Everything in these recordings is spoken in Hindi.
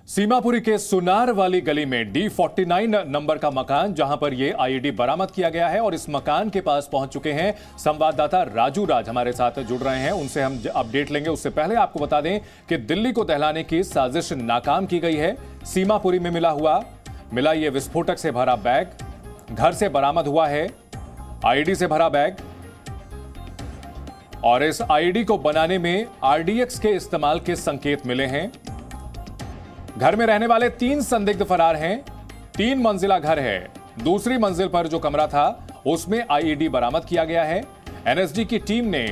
सीमापुरी के सुनार वाली गली में D49 नंबर का मकान, जहां पर यह आईईडी बरामद किया गया है और इस मकान के पास पहुंच चुके हैं संवाददाता राजू राज हमारे साथ जुड़ रहे हैं। उनसे हम अपडेट लेंगे। उससे पहले आपको बता दें कि दिल्ली को दहलाने की साजिश नाकाम की गई है। सीमापुरी में मिला यह विस्फोटक से भरा बैग घर से बरामद हुआ है। आईईडी से भरा बैग और इस आईईडी को बनाने में आरडीएक्स के इस्तेमाल के संकेत मिले हैं। घर में रहने वाले 3 संदिग्ध फरार हैं। 3 मंजिला घर है। दूसरी मंजिल पर जो कमरा था उसमें आईईडी बरामद किया गया है। एनएसजी की टीम ने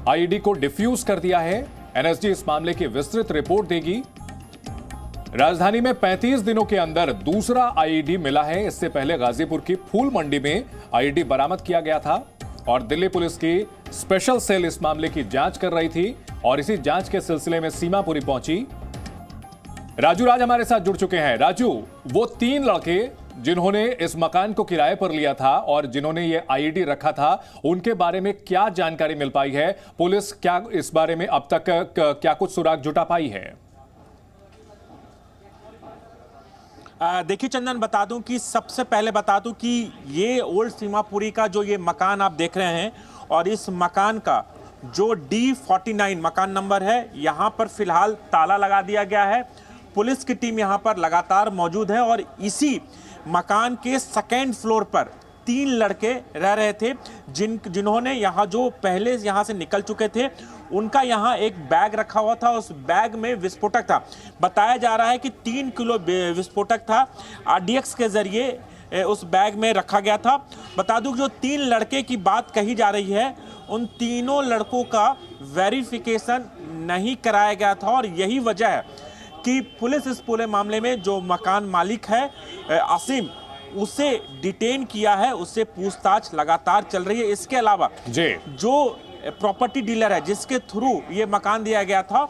आईईडी को डिफ्यूज कर दिया है। एनएसजी इस मामले की विस्तृत रिपोर्ट देगी। राजधानी में 35 दिनों के अंदर दूसरा आईईडी मिला है। इससे पहले गाजीपुर की फूल मंडी में आईईडी बरामद किया गया था और दिल्ली पुलिस की स्पेशल सेल इस मामले की जांच कर रही थी और इसी जांच के सिलसिले में सीमापुरी पहुंची। राजू राज हमारे साथ जुड़ चुके हैं। राजू, वो 3 लड़के जिन्होंने इस मकान को किराए पर लिया था और जिन्होंने ये आईईडी रखा था, उनके बारे में क्या जानकारी मिल पाई है? पुलिस क्या इस बारे में अब तक क्या कुछ सुराग जुटा पाई है? देखिए चंदन, बता दूं कि सबसे पहले बता दूं कि ये ओल्ड सीमापुरी का जो ये मकान आप देख रहे हैं और इस मकान का जो D49 मकान नंबर है, यहां पर फिलहाल ताला लगा दिया गया है। पुलिस की टीम यहां पर लगातार मौजूद है और इसी मकान के 2nd फ्लोर पर 3 लड़के रह रहे थे जिन्होंने यहां जो पहले यहां से निकल चुके थे, उनका यहां एक बैग रखा हुआ था। उस बैग में विस्फोटक था। बताया जा रहा है कि 3 किलो विस्फोटक था। आरडीएक्स के जरिए उस बैग में रखा गया था। बता दूं जो 3 लड़के की बात कही जा रही है, उन तीनों लड़कों का वेरिफिकेशन नहीं कराया गया था और यही वजह है कि पुलिस इस पूरे मामले में जो मकान मालिक है आसिम, उसे डिटेन किया है। उससे पूछताछ लगातार चल रही है। इसके अलावा जो प्रॉपर्टी डीलर है जिसके थ्रू ये मकान दिया गया था,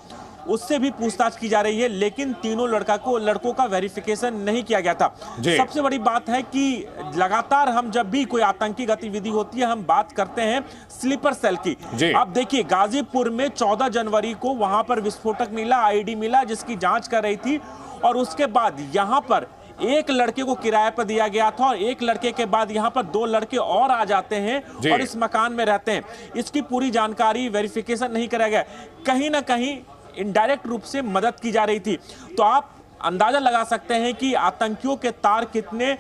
उससे भी पूछताछ की जा रही है, लेकिन तीनों लड़कों का वेरिफिकेशन नहीं किया गया था। सबसे बड़ी बात है कि लगातार हम जब भी कोई आतंकी गतिविधि होती है, हम बात करते हैं स्लीपर सेल की। अब देखिए, गाजीपुर में 14 जनवरी को वहां पर विस्फोटक मिला, आईईडी मिला, जिसकी जांच कर रही थी और उसके बाद यहां पर एक लड़के को किराए पर दिया गया था और एक लड़के के बाद यहां पर 2 लड़के और आ जाते हैं और इस मकान में रहते हैं। इसकी पूरी जानकारी वेरिफिकेशन नहीं कराया गया। कहीं ना कहीं इनडायरेक्ट रूप से मदद की जा रही थी। तो आप अंदाजा लगा सकते हैं कि आतंकियों के तार कितने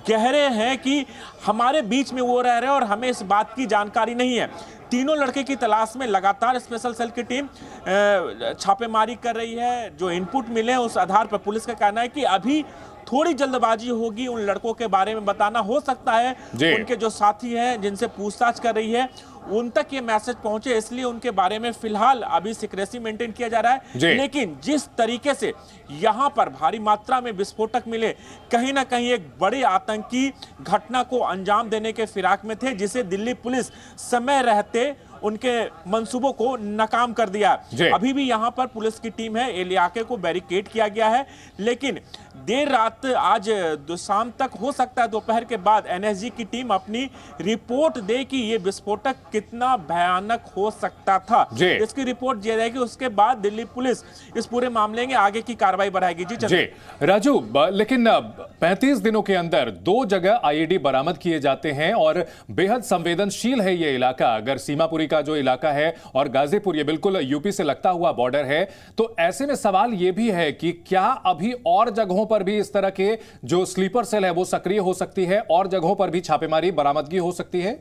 गहरे हैं कि हमारे बीच में वो रह रहे हैं और हमें इस बात की जानकारी नहीं है। तीनों लड़के की तलाश में लगातार स्पेशल सेल की टीम छापेमारी कर रही है। जो इनपुट मिले हैं उस आधार पर पुलिस का कहना है कि अभी थोड़ी जल्दबाजी होगी उन लड़कों के बारे में बताना। हो सकता है उनके जो साथी हैं जिनसे पूछताछ कर रही है उन तक ये मैसेज पहुंचे, इसलिए उनके बारे में फिलहाल अभी सिक्रेसी मेंटेन किया जा रहा है। लेकिन जिस तरीके से यहां पर भारी मात्रा में विस्फोटक मिले, कहीं ना कहीं एक बड़ी आतंकी घटना को अंजाम देने के फिराक में थे, जिसे दिल्ली पुलिस समय रहते उनके मंसूबों को नाकाम कर दिया। अभी भी यहां पर पुलिस की टीम है, इलाके को बैरिकेड किया गया है, लेकिन देर रात आज शाम तक, हो सकता है दोपहर के बाद, एनएसजी की टीम अपनी रिपोर्ट दे कि ये विस्फोटक कितना भयानक हो सकता था। इसकी रिपोर्ट दी जाएगी, उसके बाद दिल्ली पुलिस इस पूरे मामले में आगे की कार्रवाई बढ़ाएगी। जी राजू, लेकिन 35 दिनों के अंदर 2 जगह आईईडी बरामद किए जाते हैं और बेहद संवेदनशील है ये इलाका। अगर सीमापुरी का जो इलाका है और गाजीपुर, ये बिल्कुल यूपी से लगता हुआ बॉर्डर है, तो ऐसे में सवाल ये भी है कि क्या अभी और जगहों पर भी इस तरह के जो स्लीपर सेल है वो सक्रिय हो सकती है और जगहों पर भी छापेमारी बरामदगी हो सकती है?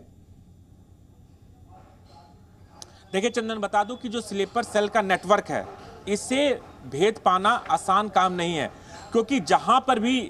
देखिए चंदन, बता दूं कि जो स्लीपर सेल का नेटवर्क है, इसे भेद पाना आसान काम नहीं है, क्योंकि जहां पर भी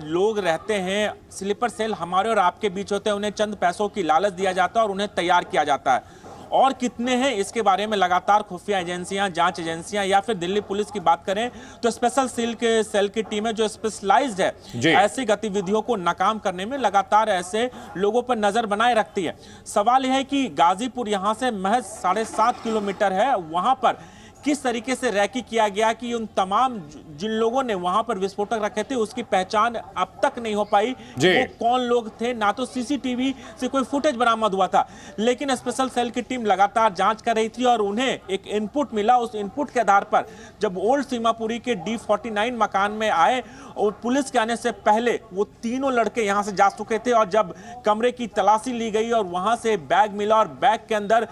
लोग रहते हैं, स्लीपर सेल हमारे और आपके बीच होते हैं। उन्हें चंद पैसों की लालच दिया जाता है और उन्हें तैयार किया जाता है। और कितने हैं इसके बारे में लगातार खुफिया एजेंसियां, जांच एजेंसियां या फिर दिल्ली पुलिस की बात करें तो स्पेशल सेल की टीम है जो स्पेशलाइज्ड है ऐसी गतिविधियों को नाकाम करने में, लगातार ऐसे लोगों पर नजर बनाए रखती है। सवाल यह है कि गाजीपुर यहां से महज 7.5 किलोमीटर है, वहां पर किस तरीके से रैकी किया गया कि उन तमाम जिन लोगों ने वहां पर विस्फोटक रखे थे उसकी पहचान अब तक नहीं हो पाई। वो कौन लोग थे, ना तो सीसीटीवी से कोई फुटेज बरामद हुआ था, लेकिन स्पेशल सेल की टीम लगातार जांच कर रही थी और उन्हें एक इनपुट मिला। उस इनपुट के आधार पर जब ओल्ड सीमापुरी के D49 मकान में आए और पुलिस के आने से पहले वो तीनों लड़के यहां से जा चुके थे, और जब कमरे की तलाशी ली गई और वहां से बैग मिला और बैग के अंदर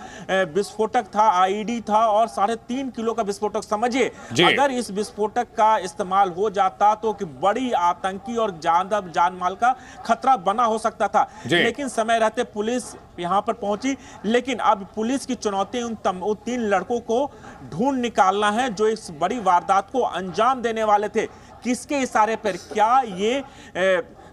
विस्फोटक था, आईडी था और 3.5 किलो का विस्फोटक। समझिए अगर इस विस्फोटक का इस्तेमाल हो जाता तो कि बड़ी आतंकी और जान माल का खतरा बना हो सकता था, लेकिन समय रहते पुलिस यहां पर पहुंची। लेकिन अब पुलिस की चुनौती उन 3 लड़कों को ढूंढ निकालना है जो इस बड़ी वारदात को अंजाम देने वाले थे। किसके इशारे पर, क्या ये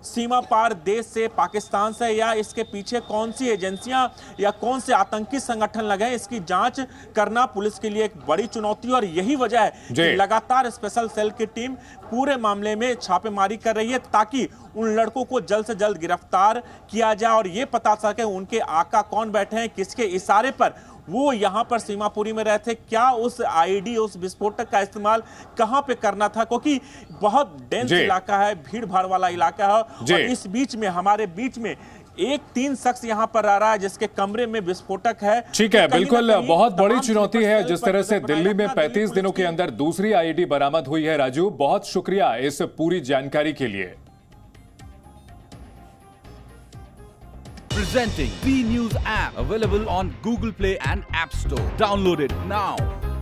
सीमा पार देश से, पाकिस्तान से, या इसके पीछे कौन सी एजेंसियां या कौन से आतंकी संगठन लगे हैं, इसकी जांच करना पुलिस के लिए एक बड़ी चुनौती। और यही वजह है कि लगातार स्पेशल सेल की टीम पूरे मामले में छापेमारी कर रही है ताकि उन लड़कों को जल्द से जल्द गिरफ्तार किया जाए और यह पता सके उनके आका कौन बैठे हैं, किसके इशारे पर वो यहां पर सीमापुरी में रहते, क्या उस आईडी, उस विस्फोटक का इस्तेमाल कहां पे करना था, क्योंकि बहुत डेंस इलाका है, भीड़ भाड़ वाला इलाका है। और इस बीच में हमारे बीच में एक 3 शख्स यहां पर आ रहा है जिसके कमरे में विस्फोटक है। ठीक है, बिल्कुल बहुत बड़ी चुनौती है जिस तरह से दिल्ली में 35 दिनों के अंदर दूसरी आईडी बरामद हुई है। राजू, बहुत शुक्रिया इस पूरी जानकारी के लिए। Presenting B News app, available on Google Play and App Store. Download it now.